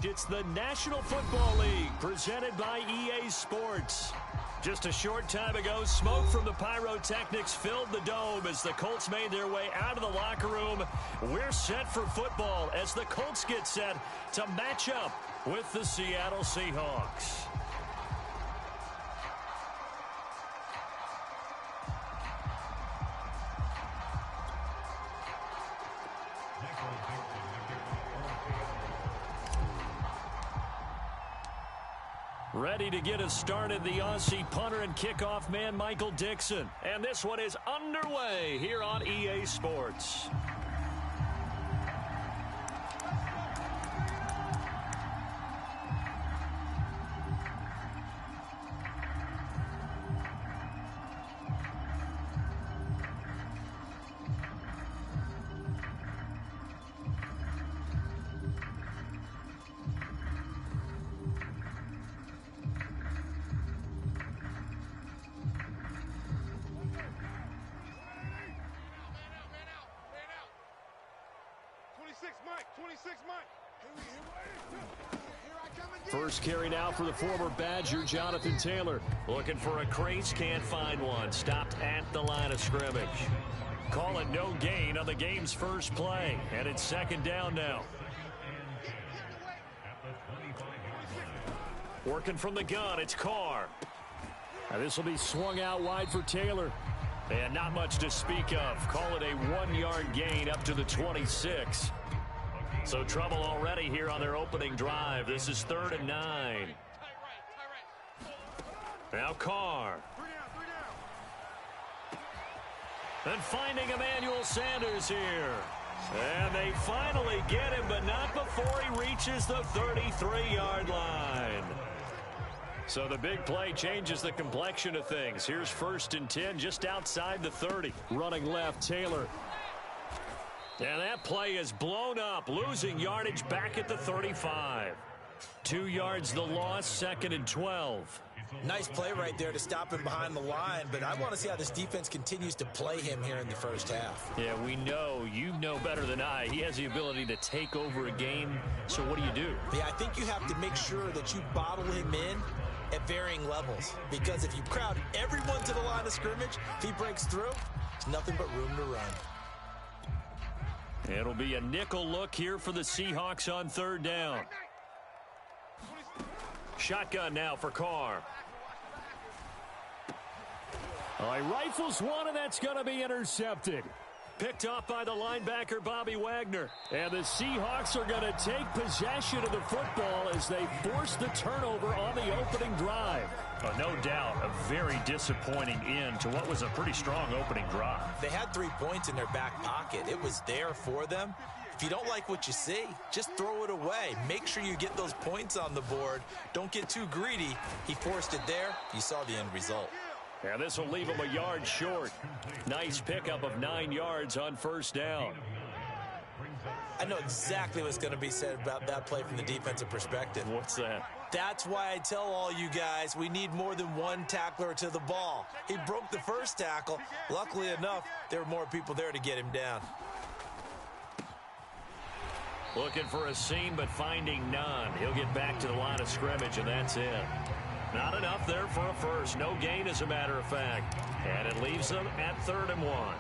It's the National Football League presented by EA Sports. Just a short time ago, smoke from the pyrotechnics filled the dome as the Colts made their way out of the locker room. We're set for football as the Colts get set to match up with the Seattle Seahawks. Ready to get us started, the Aussie punter and kickoff man, Michael Dixon. And this one is underway here on EA Sports. First carry now for the former Badger, Jonathan Taylor. Looking for a crease, can't find one. Stopped at the line of scrimmage. Call it no gain on the game's first play. And it's second down now. Working from the gun, it's Carr. Now this will be swung out wide for Taylor. And not much to speak of. Call it a 1-yard gain up to the 26. So trouble already here on their opening drive. This is 3rd and 9. Now Carr. And finding Emmanuel Sanders here. And they finally get him, but not before he reaches the 33-yard line. So the big play changes the complexion of things. Here's 1st and 10 just outside the 30. Running left, Taylor. And that play is blown up, losing yardage back at the 35. 2 yards the loss, 2nd and 12. Nice play right there to stop him behind the line, but I want to see how this defense continues to play him here in the first half. Yeah, we know, you know better than I, he has the ability to take over a game, so what do? Yeah, I think you have to make sure that you bottle him in at varying levels, because if you crowd everyone to the line of scrimmage, if he breaks through, there's nothing but room to run. It'll be a nickel look here for the Seahawks on 3rd down. Shotgun now for Carr. He rifles one, and that's going to be intercepted. Picked off by the linebacker, Bobby Wagner. And the Seahawks are going to take possession of the football as they force the turnover on the opening drive. No doubt, a very disappointing end to what was a pretty strong opening drive. They had 3 points in their back pocket. It was there for them. If you don't like what you see, just throw it away. Make sure you get those points on the board. Don't get too greedy. He forced it there. You saw the end result. And this will leave him a yard short. Nice pickup of 9 yards on 1st down. I know exactly what's going to be said about that play from the defensive perspective. What's that? That's why I tell all you guys we need more than one tackler to the ball. He broke the first tackle. Luckily enough, there were more people there to get him down. Looking for a seam, but finding none. He'll get back to the line of scrimmage, and that's it. Not enough there for a first. No gain, as a matter of fact. And it leaves them at 3rd and 1.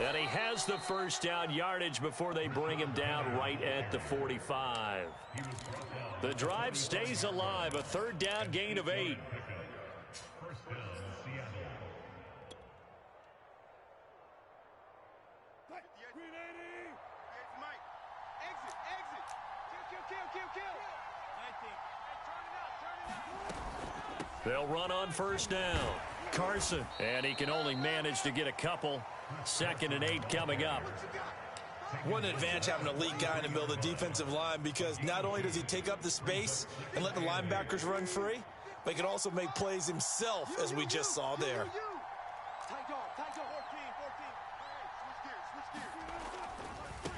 And he has the first down yardage before they bring him down right at the 45. The drive stays alive. A 3rd down gain of 8. They'll run on 1st down. Carson. And he can only manage to get a couple. 2nd and 8 coming up. What an advantage having an elite guy in the middle of the defensive line, because not only does he take up the space and let the linebackers run free, but he can also make plays himself, as we just saw there.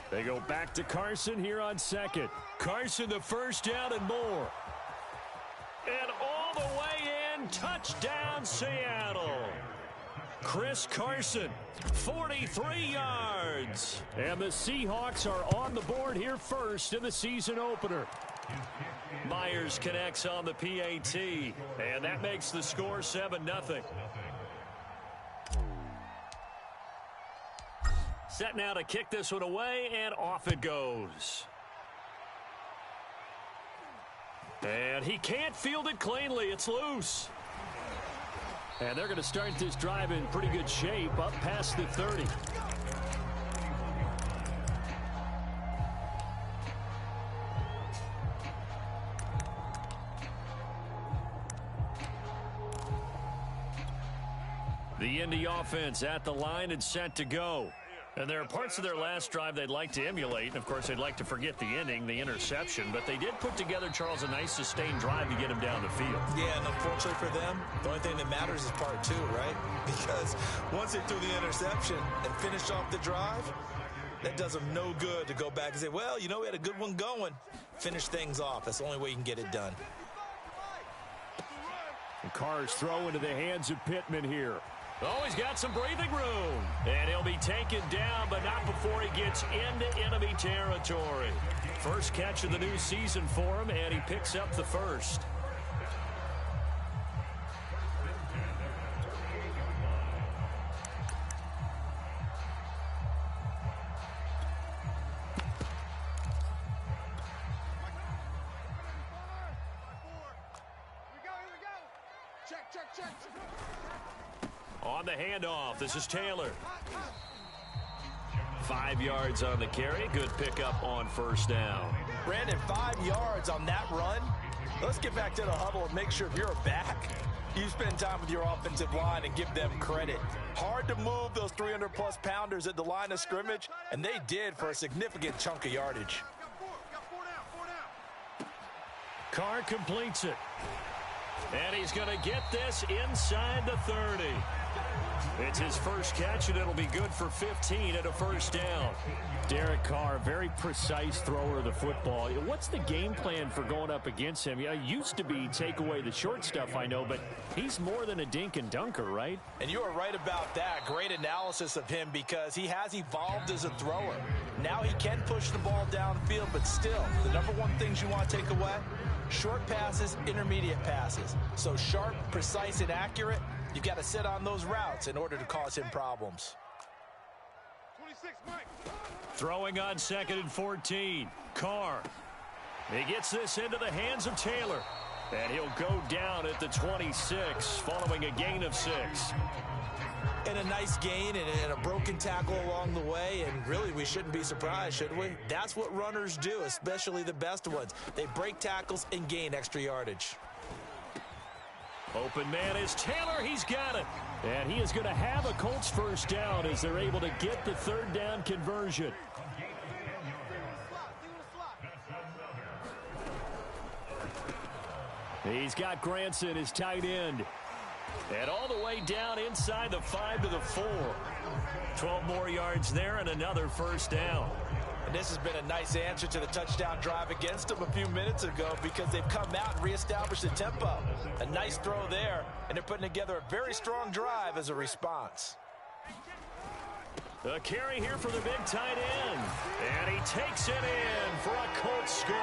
They go back to Carson here on 2nd. Carson, the first down and more. And all the way in and touchdown, Seattle. Chris Carson, 43 yards. And the Seahawks are on the board here first in the season opener. Myers connects on the PAT, and that makes the score 7-0. Set now to kick this one away, and off it goes. And he can't field it cleanly. It's loose. And they're going to start this drive in pretty good shape, up past the 30. The Indy offense at the line and set to go. And there are parts of their last drive they'd like to emulate. And, of course, they'd like to forget the ending, the interception. But they did put together, Charles, a nice sustained drive to get him down the field. Yeah, and unfortunately for them, the only thing that matters is part two, right? Because once they threw the interception and finished off the drive, that does them no good to go back and say, well, you know, we had a good one going. Finish things off. That's the only way you can get it done. And Carr's throw into the hands of Pittman here. Oh, he's got some breathing room. And he'll be taken down, but not before he gets into enemy territory. First catch of the new season for him, and he picks up the first. On the handoff, this is Taylor. 5 yards on the carry. Good pickup on first down. Brandon, 5 yards on that run. Let's get back to the huddle and make sure if you're back, you spend time with your offensive line and give them credit. Hard to move those 300-plus pounders at the line of scrimmage, and they did for a significant chunk of yardage. Carr completes it. And he's going to get this inside the 30. It's his first catch, and it'll be good for 15 at a first down. Derek Carr, very precise thrower of the football. What's the game plan for going up against him? It used to be take away the short stuff, I know, but he's more than a dink and dunker, right? And you are right about that. Great analysis of him because he has evolved as a thrower. Now he can push the ball downfield, but still, the number one things you want to take away, short passes, intermediate passes. So sharp, precise, and accurate. You've got to sit on those routes in order to cause him problems. 26, throwing on 2nd and 14. Carr. He gets this into the hands of Taylor. And he'll go down at the 26 following a gain of 6. And a nice gain and a broken tackle along the way. And really, we shouldn't be surprised, should we? That's what runners do, especially the best ones. They break tackles and gain extra yardage. Open man is Taylor. He's got it. And he is going to have a Colts first down as they're able to get the third down conversion. He's got Granson, his tight end. And all the way down inside the 5 to the 4. 12 more yards there and another first down. And this has been a nice answer to the touchdown drive against them a few minutes ago because they've come out and reestablished the tempo. A nice throw there, and they're putting together a very strong drive as a response. A carry here for the big tight end. And he takes it in for a Colts score.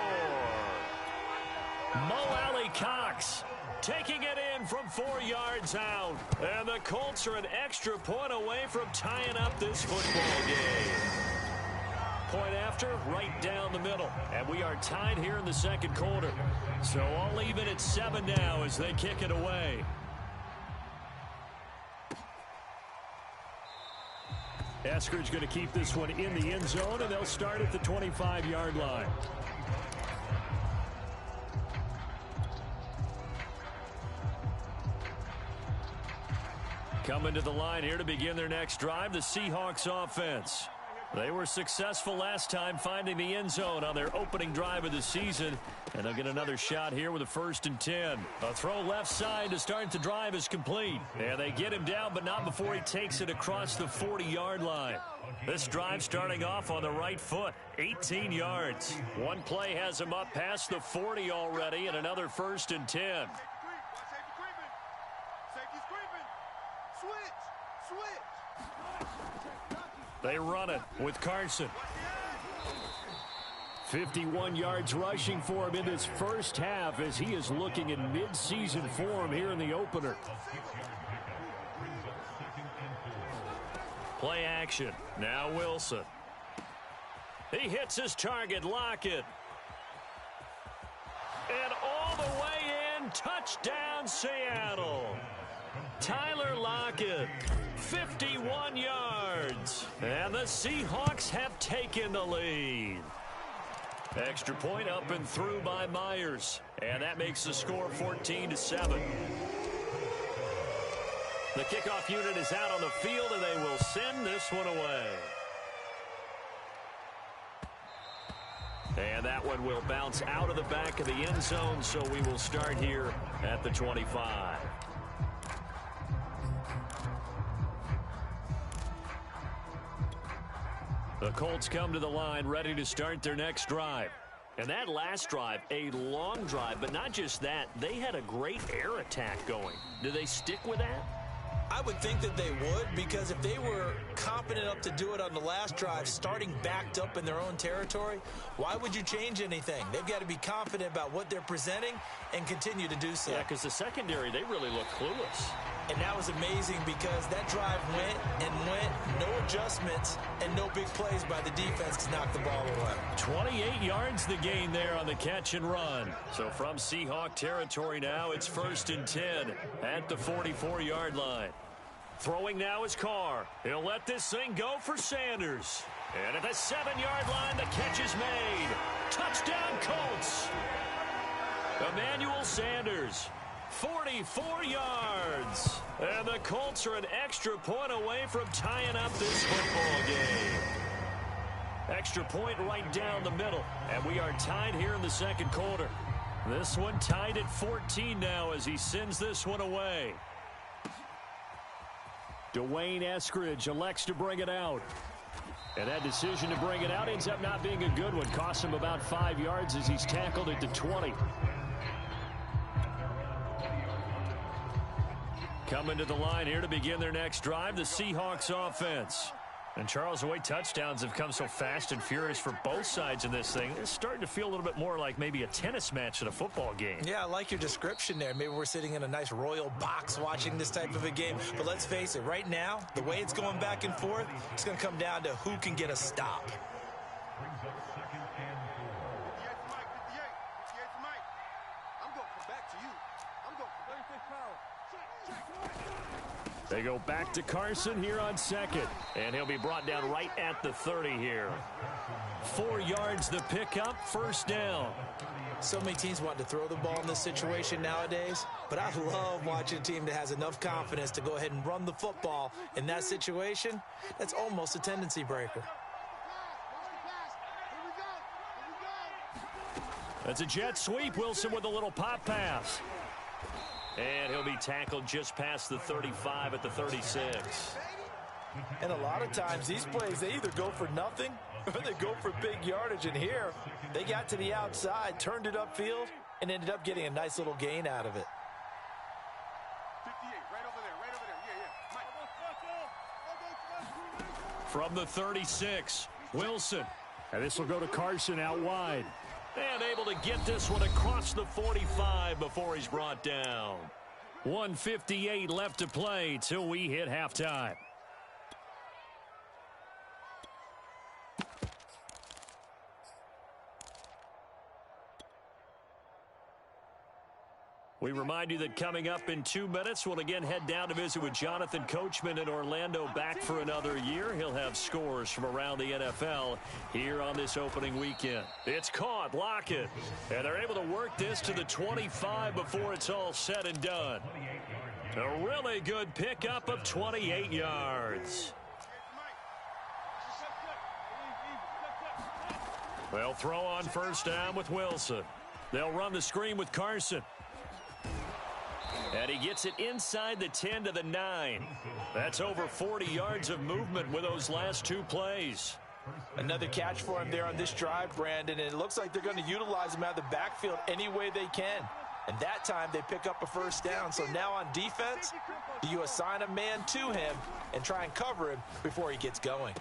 Mo Alley Cox taking it in from 4 yards out. And the Colts are an extra point away from tying up this football game. Point after, right down the middle. And we are tied here in the second quarter. So all even at 7 now as they kick it away. Eskridge going to keep this one in the end zone, and they'll start at the 25-yard line. Coming to the line here to begin their next drive, the Seahawks offense. They were successful last time finding the end zone on their opening drive of the season. And they'll get another shot here with a 1st and 10. A throw left side to start the drive is complete. And they get him down, but not before he takes it across the 40-yard line. This drive starting off on the right foot, 18 yards. One play has him up past the 40 already and another 1st and 10. They run it with Carson. 51 yards rushing for him in this first half as he is looking in mid-season form here in the opener. Play action. Now Wilson. He hits his target, Lockett. And all the way in, touchdown Seattle. Tyler Lockett, 51 yards. And the Seahawks have taken the lead. Extra point up and through by Myers. And that makes the score 14-7. The kickoff unit is out on the field, and they will send this one away. And that one will bounce out of the back of the end zone, so we will start here at the 25. The Colts come to the line ready to start their next drive. And that last drive, a long drive, but not just that, they had a great air attack going. Do they stick with that? I would think that they would, because if they were confident enough to do it on the last drive, starting backed up in their own territory, why would you change anything? They've got to be confident about what they're presenting and continue to do so. Yeah, because the secondary, they really look clueless. And that was amazing because that drive went and went, no adjustments, and no big plays by the defense to knock the ball away. 28 yards the gain there on the catch and run. So from Seahawk territory now, it's 1st and 10 at the 44-yard line. Throwing now is Carr. He'll let this thing go for Sanders. And at the 7-yard line, the catch is made. Touchdown, Colts. Emmanuel Sanders, 44 yards. And the Colts are an extra point away from tying up this football game. Extra point right down the middle. And we are tied here in the second quarter. This one tied at 14 now as he sends this one away. Dwayne Eskridge elects to bring it out. And that decision to bring it out ends up not being a good one. Costs him about 5 yards as he's tackled at the 20. Coming to the line here to begin their next drive, the Seahawks offense. And Charles, the way touchdowns have come so fast and furious for both sides in this thing, it's starting to feel a little bit more like maybe a tennis match than a football game. Yeah, I like your description there. Maybe we're sitting in a nice royal box watching this type of a game. But let's face it, right now, the way it's going back and forth, it's going to come down to who can get a stop. They go back to Carson here on second. And he'll be brought down right at the 30 here. 4 yards the pickup, 1st down. So many teams want to throw the ball in this situation nowadays, but I love watching a team that has enough confidence to go ahead and run the football in that situation. That's almost a tendency breaker. That's a jet sweep. Wilson with a little pop pass. And he'll be tackled just past the 35 at the 36. And a lot of times these plays, they either go for nothing or they go for big yardage. And here, they got to the outside, turned it upfield, and ended up getting a nice little gain out of it. 58, right over there, Yeah. From the 36, Wilson. And this will go to Carson out wide. And able to get this one across the 45 before he's brought down. 1:58 left to play till we hit halftime. We remind you that coming up in 2 minutes, we'll again head down to visit with Jonathan Coachman in Orlando, back for another year. He'll have scores from around the NFL here on this opening weekend. It's caught, Lockett, and they're able to work this to the 25 before it's all said and done. A really good pickup of 28 yards. They'll throw on 1st down with Wilson. They'll run the screen with Carson. And he gets it inside the 10 to the 9. That's over 40 yards of movement with those last 2 plays. Another catch for him there on this drive, Brandon, and it looks like they're going to utilize him out of the backfield any way they can. And that time they pick up a first down. So now on defense, you assign a man to him and try and cover him before he gets going.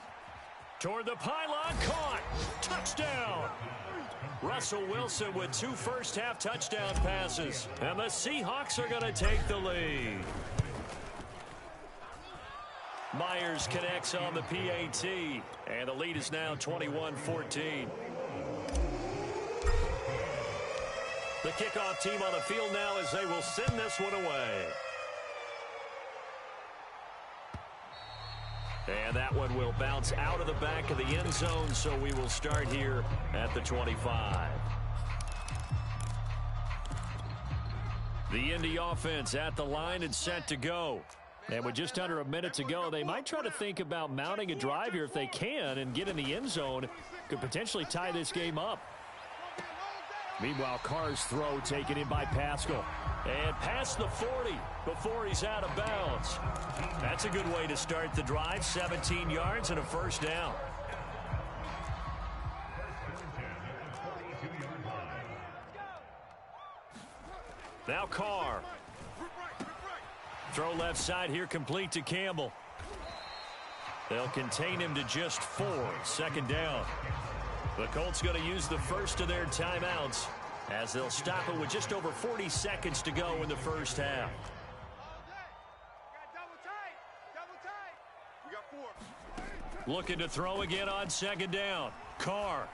Toward the pylon, caught. Touchdown. Russell Wilson with 2 first-half touchdown passes. And the Seahawks are going to take the lead. Myers connects on the PAT. And the lead is now 21-14. The kickoff team on the field now as they will send this one away. And that one will bounce out of the back of the end zone, so we will start here at the 25. The Indy offense at the line and set to go. And with just under a minute to go, they might try to think about mounting a drive here if they can and get in the end zone. Could potentially tie this game up. Meanwhile, Carr's throw taken in by Pascal. And past the 40 before he's out of bounds. That's a good way to start the drive. 17 yards and a first down. Now Carr. Throw left side here, complete to Campbell. They'll contain him to just 4. Second down. The Colts going to use the first of their timeouts as they'll stop it with just over 40 seconds to go in the first half. Looking to throw again on second down. Carr.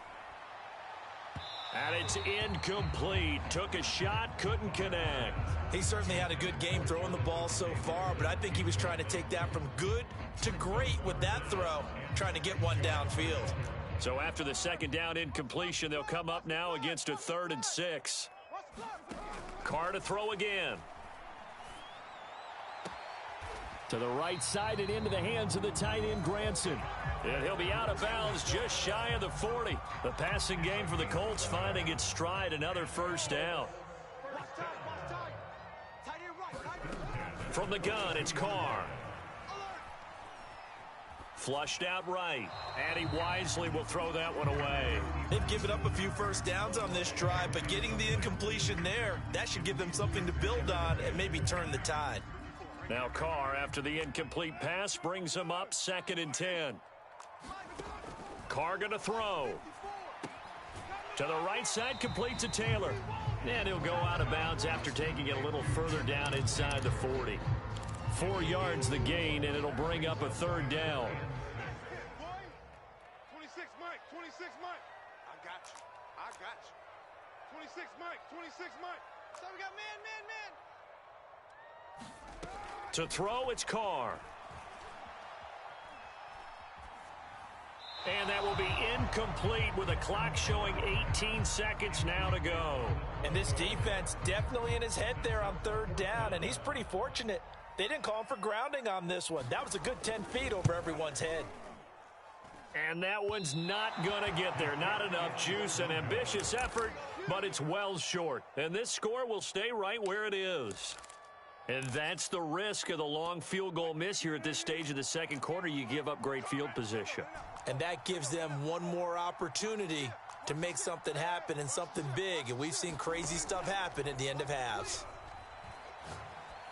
And it's incomplete. Took a shot, couldn't connect. He certainly had a good game throwing the ball so far, but I think he was trying to take that from good to great with that throw, trying to get one downfield. So after the second down incompletion, they'll come up now against a 3rd and 6. Carr to throw again. To the right side and into the hands of the tight end, Granson. And he'll be out of bounds just shy of the 40. The passing game for the Colts finding its stride, another first down. From the gun, it's Carr. Flushed out right, and he wisely will throw that one away. They've given up a few first downs on this drive, but getting the incompletion there, that should give them something to build on and maybe turn the tide. Now Carr, after the incomplete pass, brings him up 2nd and 10. Carr going to throw. To the right side, complete to Taylor. And he'll go out of bounds after taking it a little further down inside the 40. 4 yards the gain, and it'll bring up a 3rd down. 26 Mike, 26 Mike. I got you. 26 Mike, 26 Mike. So we got man. To throw, it's Carr. And that will be incomplete with a clock showing 18 seconds now to go. And this defense definitely in his head there on 3rd down, and he's pretty fortunate. They didn't call him for grounding on this one. That was a good 10 feet over everyone's head. And that one's not going to get there. Not enough juice. An ambitious effort, but it's well short. And this score will stay right where it is. And that's the risk of the long field goal miss here at this stage of the second quarter. You give up great field position. And that gives them one more opportunity to make something happen and something big. And we've seen crazy stuff happen at the end of halves.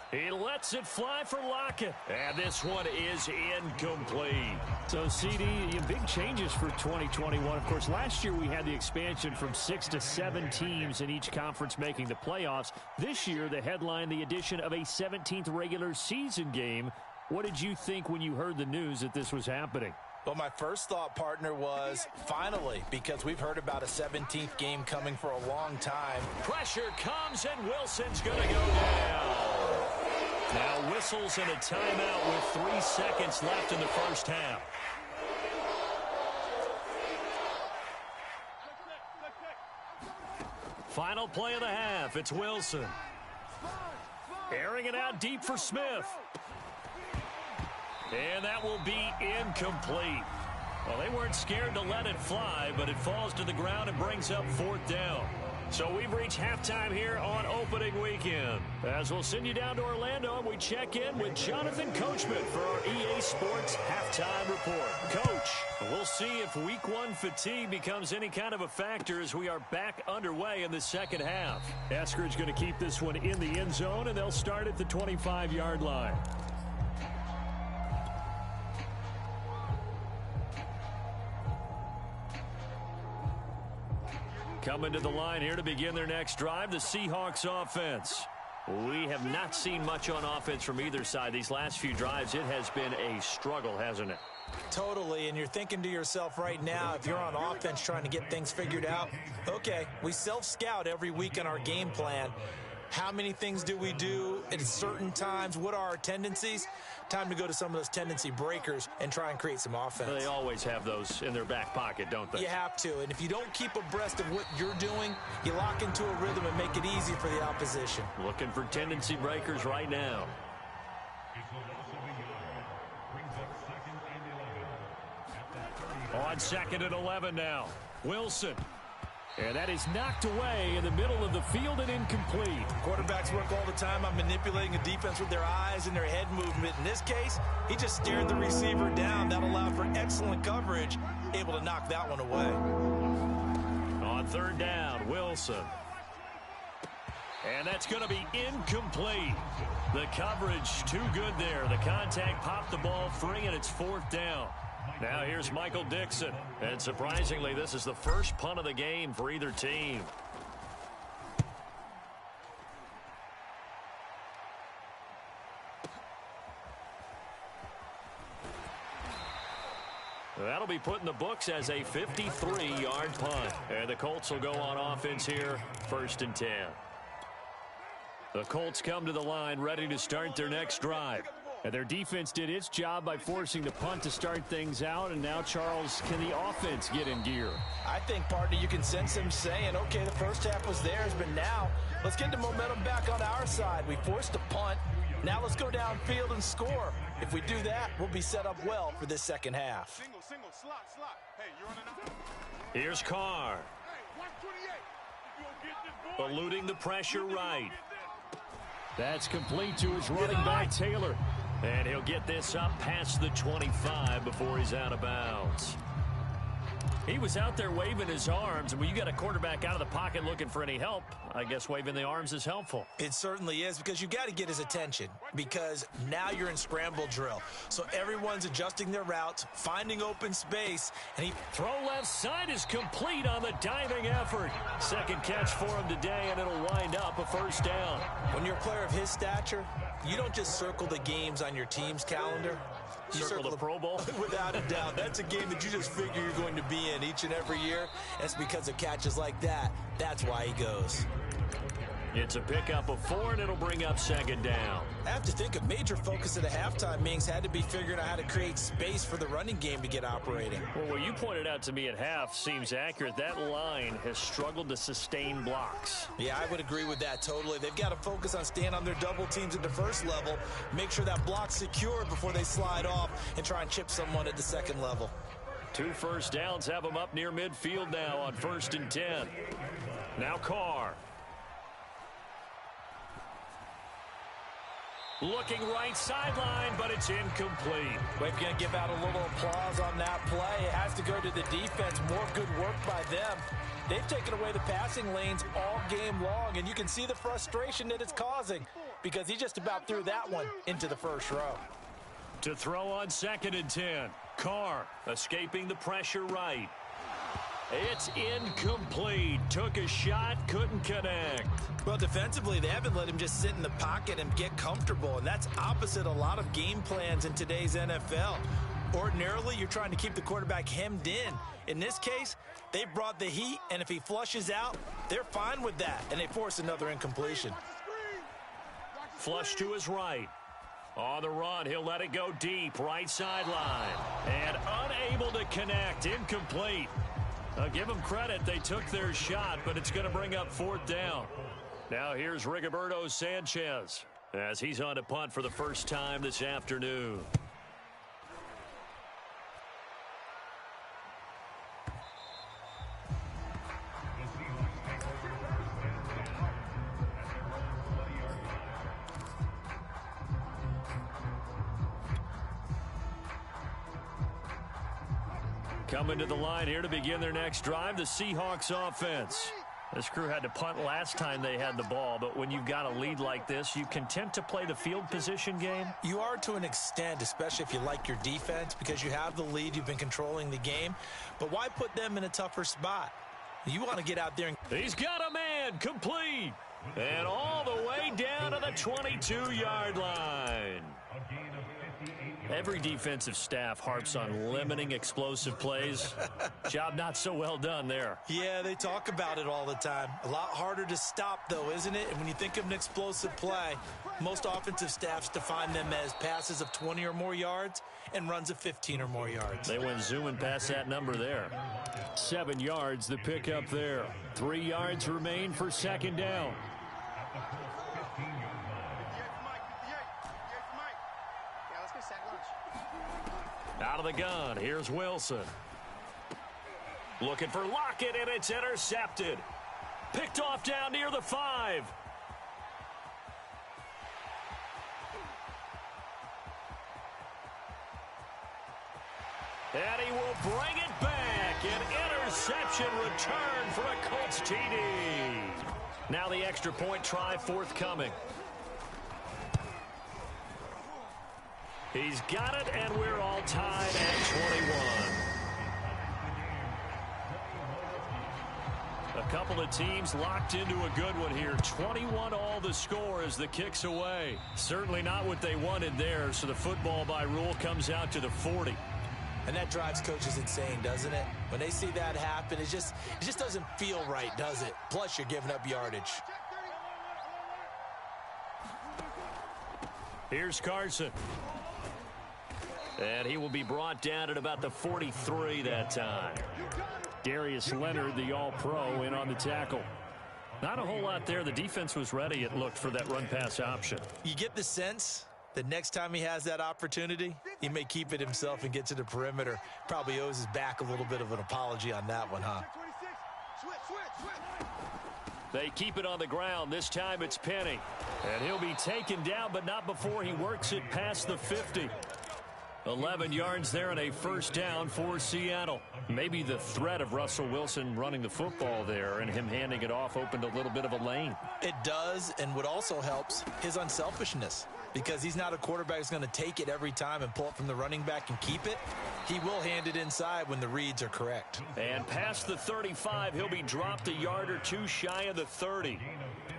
He lets it fly for Lockett. And this one is incomplete. So, CD, big changes for 2021. Of course, last year we had the expansion from 6 to 7 teams in each conference making the playoffs. This year, the headline, the addition of a 17th regular season game. What did you think when you heard the news that this was happening? Well, my first thought, partner, was finally, because we've heard about a 17th game coming for a long time. Pressure comes, and Wilson's going to go down. Now whistles and a timeout with 3 seconds left in the first half. Final play of the half. It's Wilson. Airing it out deep for Smith. And that will be incomplete. Well, they weren't scared to let it fly, but it falls to the ground and brings up 4th down. So we've reached halftime here on opening weekend. As we'll send you down to Orlando, and we check in with Jonathan Coachman for our EA Sports Halftime Report. Coach, we'll see if Week 1 fatigue becomes any kind of a factor as we are back underway in the second half. Eskridge going to keep this one in the end zone, and they'll start at the 25-yard line. Coming to the line here to begin their next drive, the Seahawks offense. We have not seen much on offense from either side. These last few drives, it has been a struggle, hasn't it? Totally, and you're thinking to yourself right now, if you're on offense trying to get things figured out, okay, we self-scout every week in our game plan. How many things do we do at certain times? What are our tendencies? Time to go to some of those tendency breakers and try and create some offense. They always have those in their back pocket, don't they? You have to, and if you don't keep abreast of what you're doing, you lock into a rhythm and make it easy for the opposition. Looking for tendency breakers right now. On 2nd and 11 now. Wilson. And that is knocked away in the middle of the field and incomplete. Quarterbacks work all the time on manipulating a defense with their eyes and their head movement. In this case, he just stared the receiver down. That allowed for excellent coverage, able to knock that one away. On 3rd down, Wilson. And that's going to be incomplete. The coverage too good there. The contact popped the ball free, and it's 4th down. Now here's Michael Dixon. And surprisingly, this is the first punt of the game for either team. That'll be put in the books as a 53-yard punt. And the Colts will go on offense here, 1st and 10. The Colts come to the line ready to start their next drive. And their defense did its job by forcing the punt to start things out. And now, Charles, can the offense get in gear? I think, partner, you can sense them saying, okay, the first half was theirs, but now let's get the momentum back on our side. We forced a punt. Now let's go downfield and score. If we do that, we'll be set up well for this second half. Single, slot. Hey, you're on an... Here's Carr. Hey, watch 28. You gonna get this boy. Eluding the pressure right. That's complete to his running back, Taylor. And he'll get this up past the 25 before he's out of bounds. He was out there waving his arms, and when you got a quarterback out of the pocket looking for any help, I guess waving the arms is helpful. It certainly is, because you got to get his attention, because now you're in scramble drill. So everyone's adjusting their routes, finding open space, and he... Throw left side is complete on the diving effort. Second catch for him today, and it'll wind up a 1st down. When you're a player of his stature, you don't just circle the games on your team's calendar. You circle the Pro Bowl? Without a doubt. That's a game that you just figure you're going to be in each and every year. And it's because of catches like that. That's why he goes. It's a pickup of 4, and it'll bring up 2nd down. I have to think a major focus at a halftime means had to be figuring out how to create space for the running game to get operating. Well, what you pointed out to me at half seems accurate. That line has struggled to sustain blocks. Yeah, I would agree with that totally. They've got to focus on staying on their double teams at the first level, make sure that block's secured before they slide off and try and chip someone at the second level. 2 first downs have them up near midfield now on 1st and 10. Now Carr. Looking right sideline, but it's incomplete. We're going to give out a little applause on that play. It has to go to the defense. More good work by them. They've taken away the passing lanes all game long, and you can see the frustration that it's causing because he just about threw that one into the first row. To throw on 2nd and 10. Carr escaping the pressure right. It's incomplete. Took a shot, couldn't connect. Well, defensively, they haven't let him just sit in the pocket and get comfortable, and that's opposite a lot of game plans in today's NFL. Ordinarily, you're trying to keep the quarterback hemmed in. In this case, they brought the heat, and if he flushes out, they're fine with that, and they force another incompletion. Flush to his right. On the run, he'll let it go deep, right sideline. And unable to connect, incomplete. I'll give them credit, they took their shot, but it's going to bring up 4th down. Now here's Rigoberto Sanchez as he's on to punt for the first time this afternoon. Coming to the line here to begin their next drive, the Seahawks offense. This crew had to punt last time they had the ball, but when you've got a lead like this, you content to play the field position game? You are to an extent, especially if you like your defense, because you have the lead, you've been controlling the game. But why put them in a tougher spot? You want to get out there and... He's got a man, complete. And all the way down to the 22-yard line. Every defensive staff harps on limiting explosive plays. Job not so well done there. Yeah, they talk about it all the time. A lot harder to stop, though, isn't it? And when you think of an explosive play, most offensive staffs define them as passes of 20 or more yards and runs of 15 or more yards. They went zooming past that number there. 7 yards, the pickup there. 3 yards remain for second down. Out of the gun, here's Wilson. Looking for Lockett, and it's intercepted. Picked off down near the 5. And he will bring it back. An interception return for a Colts TD. Now the extra point try forthcoming. He's got it, and we're all tied at 21. A couple of teams locked into a good one here. 21 all the score as the kick's away. Certainly not what they wanted there, so the football by rule comes out to the 40. And that drives coaches insane, doesn't it? When they see that happen, it just doesn't feel right, does it? Plus, you're giving up yardage. Here's Carson. And he will be brought down at about the 43 that time. Darius Leonard, the All-Pro, in on the tackle. Not a whole lot there. The defense was ready, it looked, for that run-pass option. You get the sense that next time he has that opportunity, he may keep it himself and get to the perimeter. Probably owes his back a little bit of an apology on that one, huh? They keep it on the ground. This time it's Penny. And he'll be taken down, but not before he works it past the 50. 11 yards there and a first down for Seattle. Maybe the threat of Russell Wilson running the football there and him handing it off opened a little bit of a lane. It does, and what also helps, his unselfishness. Because he's not a quarterback who's going to take it every time and pull it from the running back and keep it. He will hand it inside when the reads are correct. And past the 35, he'll be dropped a yard or two shy of the 30.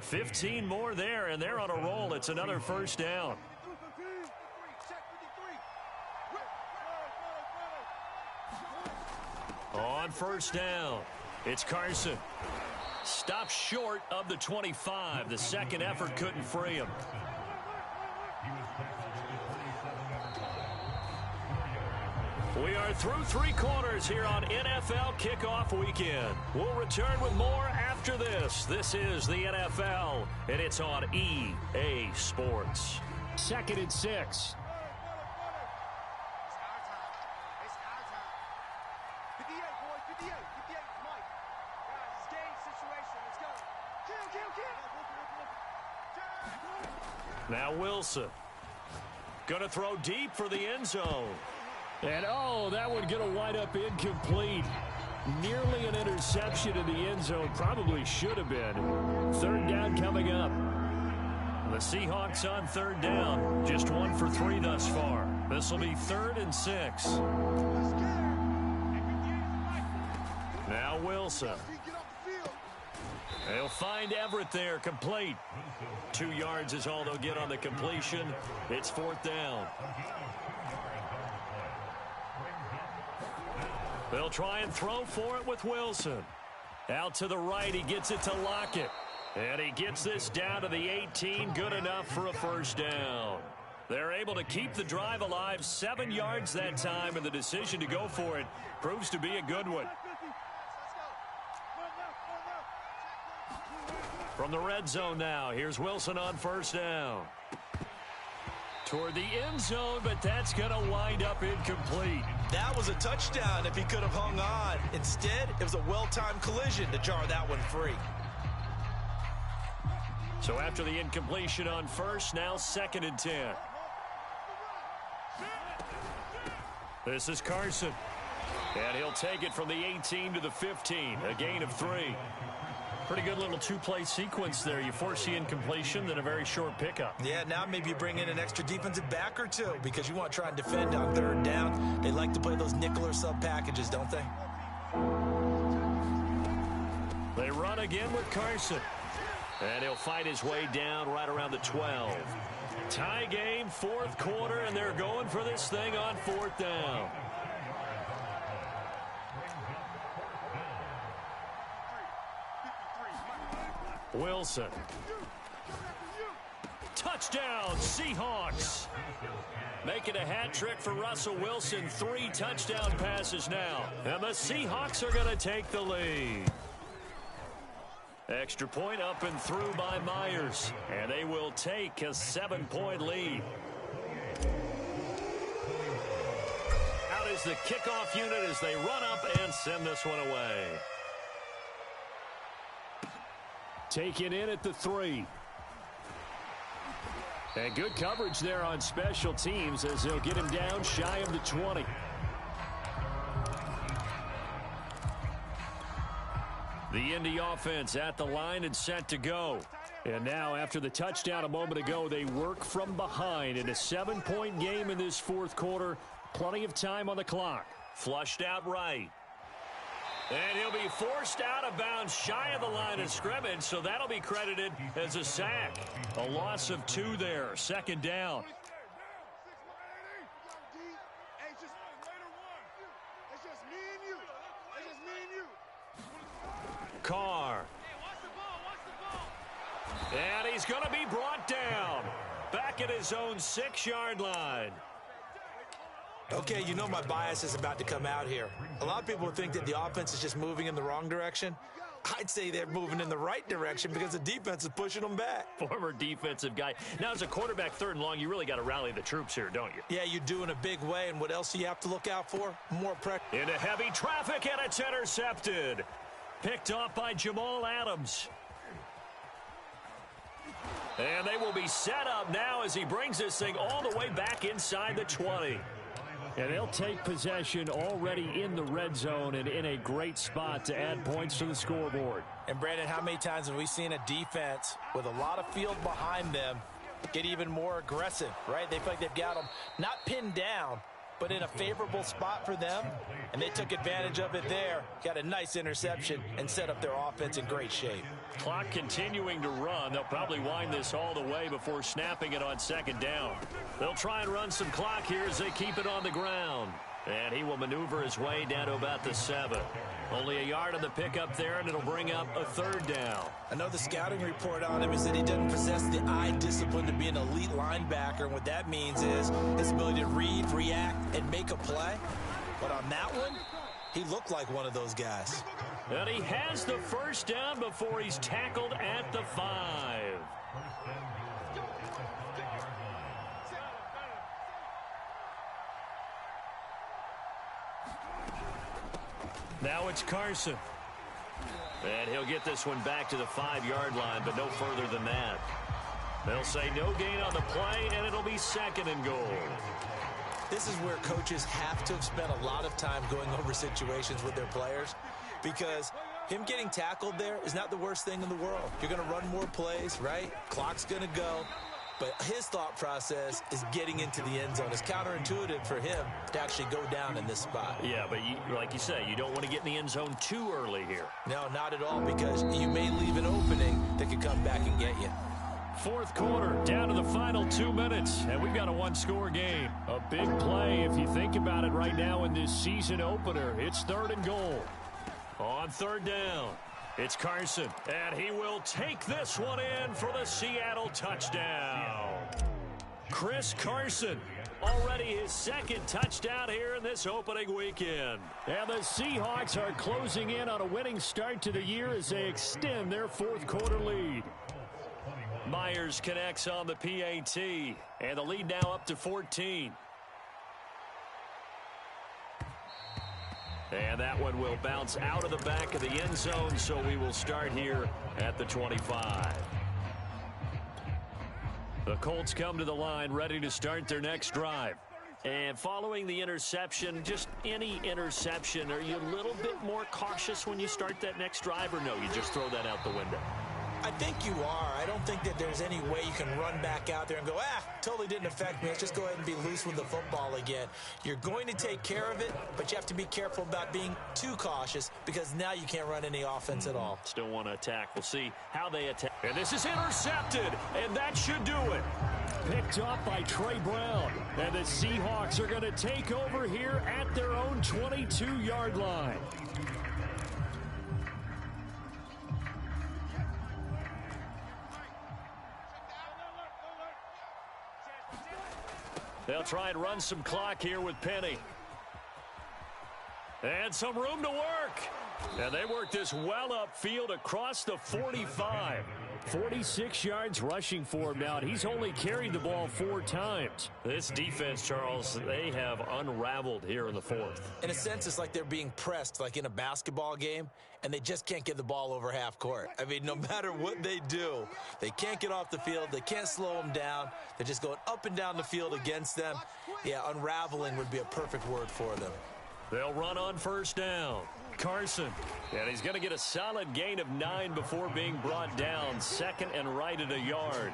15 more there, and they're on a roll. It's another first down. On first down, it's Carson. Stopped short of the 25. The second effort couldn't free him. We are through 3 quarters here on NFL Kickoff Weekend. We'll return with more after this. This is the NFL, and it's on EA Sports. 2nd and 6. Now Wilson. Going to throw deep for the end zone. And, oh, that would get a wind up incomplete. Nearly an interception in the end zone. Probably should have been. 3rd down coming up. The Seahawks on 3rd down. Just 1 for 3 thus far. This will be 3rd and 6. Now Wilson. They'll find Everett there, complete. 2 yards is all they'll get on the completion. It's 4th down. They'll try and throw for it with Wilson. Out to the right, he gets it to Lockett. And he gets this down to the 18, good enough for a first down. They're able to keep the drive alive, 7 yards that time, and the decision to go for it proves to be a good one. From the red zone now, here's Wilson on first down. Toward the end zone, but that's going to wind up incomplete. That was a touchdown if he could have hung on. Instead, it was a well-timed collision to jar that one free. So after the incompletion on first, now 2nd and 10. This is Carson. And he'll take it from the 18 to the 15, a gain of 3. Pretty good little two-play sequence there. You force the incompletion, then a very short pickup. Yeah, now maybe you bring in an extra defensive back or two because you want to try and defend on third down. They like to play those nickel or sub packages, don't they? They run again with Carson. And he'll fight his way down right around the 12. Tie game, fourth quarter, and they're going for this thing on fourth down. Wilson. Touchdown, Seahawks. Making a hat trick for Russell Wilson. 3 touchdown passes now. And the Seahawks are going to take the lead. Extra point up and through by Myers. And they will take a 7-point lead. Out is the kickoff unit as they run up and send this one away. Taken in at the 3. And good coverage there on special teams as they'll get him down shy of the 20. The Indy offense at the line and set to go. And now after the touchdown a moment ago, they work from behind in a 7-point game in this fourth quarter. Plenty of time on the clock. Flushed out right. And he'll be forced out of bounds shy of the line of scrimmage, so that'll be credited as a sack. A loss of 2 there. Second down. Carr. And he's going to be brought down. Back at his own 6-yard line. Okay, you know my bias is about to come out here. A lot of people think that the offense is just moving in the wrong direction. I'd say they're moving in the right direction because the defense is pushing them back. Former defensive guy. Now, as a quarterback, 3rd and long, you really got to rally the troops here, don't you? Yeah, you do in a big way, and what else do you have to look out for? More pressure. Into heavy traffic, and it's intercepted. Picked off by Jamal Adams. And they will be set up now as he brings this thing all the way back inside the 20. And they'll take possession already in the red zone and in a great spot to add points to the scoreboard. And, Brandon, how many times have we seen a defense with a lot of field behind them get even more aggressive, right? They feel like they've got them not pinned down, but in a favorable spot for them, and they took advantage of it there, got a nice interception, and set up their offense in great shape. Clock continuing to run. They'll probably wind this all the way before snapping it on second down. They'll try and run some clock here as they keep it on the ground. And he will maneuver his way down to about the 7. Only a yard on the pickup there, and it'll bring up a 3rd down. I know the scouting report on him is that he doesn't possess the eye discipline to be an elite linebacker, and what that means is his ability to read, react, and make a play. But on that one, he looked like one of those guys. And he has the first down before he's tackled at the 5. Now it's Carson. And he'll get this one back to the 5-yard line, but no further than that. They'll say no gain on the play, and it'll be 2nd and goal. This is where coaches have to have spent a lot of time going over situations with their players, because him getting tackled there is not the worst thing in the world. You're going to run more plays, right? Clock's going to go. But his thought process is getting into the end zone. It's counterintuitive for him to actually go down in this spot. Yeah, but like you say, you don't want to get in the end zone too early here. No, not at all, because you may leave an opening that could come back and get you. Fourth quarter, down to the final 2 minutes, and we've got a 1-score game. A big play, if you think about it right now in this season opener. It's 3rd and goal. On 3rd down, it's Carson, and he will take this one in for the Seattle touchdown. Chris Carson, already his 2nd touchdown here in this opening weekend. And the Seahawks are closing in on a winning start to the year as they extend their fourth quarter lead. Myers connects on the PAT, and the lead now up to 14. And that one will bounce out of the back of the end zone, so we will start here at the 25. The Colts come to the line ready to start their next drive. And following the interception, just any interception, are you a little bit more cautious when you start that next drive, or no, you just throw that out the window? I think you are. I don't think that there's any way you can run back out there and go, totally didn't affect me. Let's just go ahead and be loose with the football again. You're going to take care of it, but you have to be careful about being too cautious because now you can't run any offense at all. Still want to attack. We'll see how they attack. And this is intercepted, and that should do it. Picked up by Trey Brown. And the Seahawks are going to take over here at their own 22-yard line. They'll try and run some clock here with Penny. And some room to work. And they work this well upfield across the 45. 46 yards rushing for him now, and he's only carried the ball 4 times. This defense, Charles, they have unraveled here in the fourth. In a sense, it's like they're being pressed, like in a basketball game, and they just can't get the ball over half court. I mean, no matter what they do, they can't get off the field. They can't slow them down. They're just going up and down the field against them. Yeah, unraveling would be a perfect word for them. They'll run on first down. Carson, and he's going to get a solid gain of 9 before being brought down. Second and right at a yard.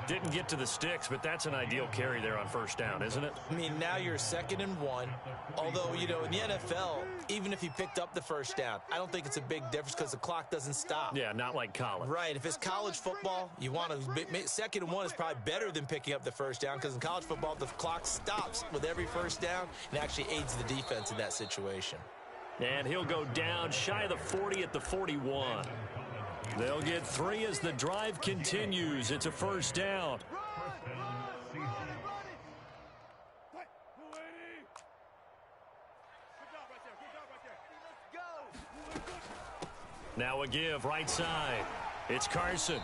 Didn't get to the sticks, but that's an ideal carry there on first down, isn't it? I mean, now you're 2nd and 1. Although, you know, in the NFL, even if he picked up the first down, I don't think it's a big difference because the clock doesn't stop. Yeah, not like college. Right. If it's college football, you want to 2nd and 1 is probably better than picking up the first down because in college football, the clock stops with every first down and actually aids the defense in that situation. And he'll go down shy of the 40 at the 41. They'll get 3 as the drive continues. It's a first down. Now a give right side. It's Carson.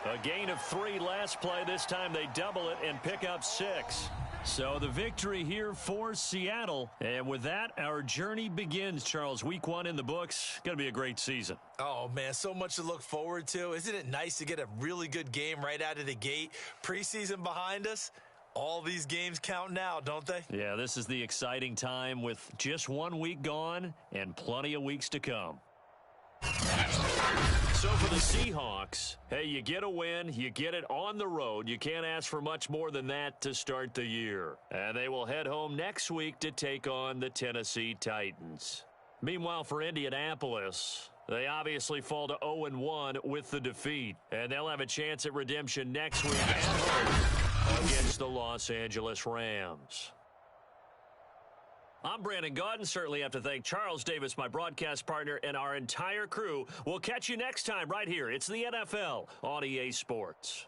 A gain of 3 last play. This time they double it and pick up 6. So the victory here for Seattle. And with that, our journey begins, Charles. Week 1 in the books. Going to be a great season. Oh, man, so much to look forward to. Isn't it nice to get a really good game right out of the gate? Preseason behind us. All these games count now, don't they? Yeah, this is the exciting time with just 1 week gone and plenty of weeks to come. So for the Seahawks, hey, you get a win, you get it on the road. You can't ask for much more than that to start the year. And they will head home next week to take on the Tennessee Titans. Meanwhile, for Indianapolis, they obviously fall to 0-1 with the defeat. And they'll have a chance at redemption next week at home against the Los Angeles Rams. I'm Brandon Gaudin. Certainly have to thank Charles Davis, my broadcast partner, and our entire crew. We'll catch you next time right here. It's the NFL on EA Sports.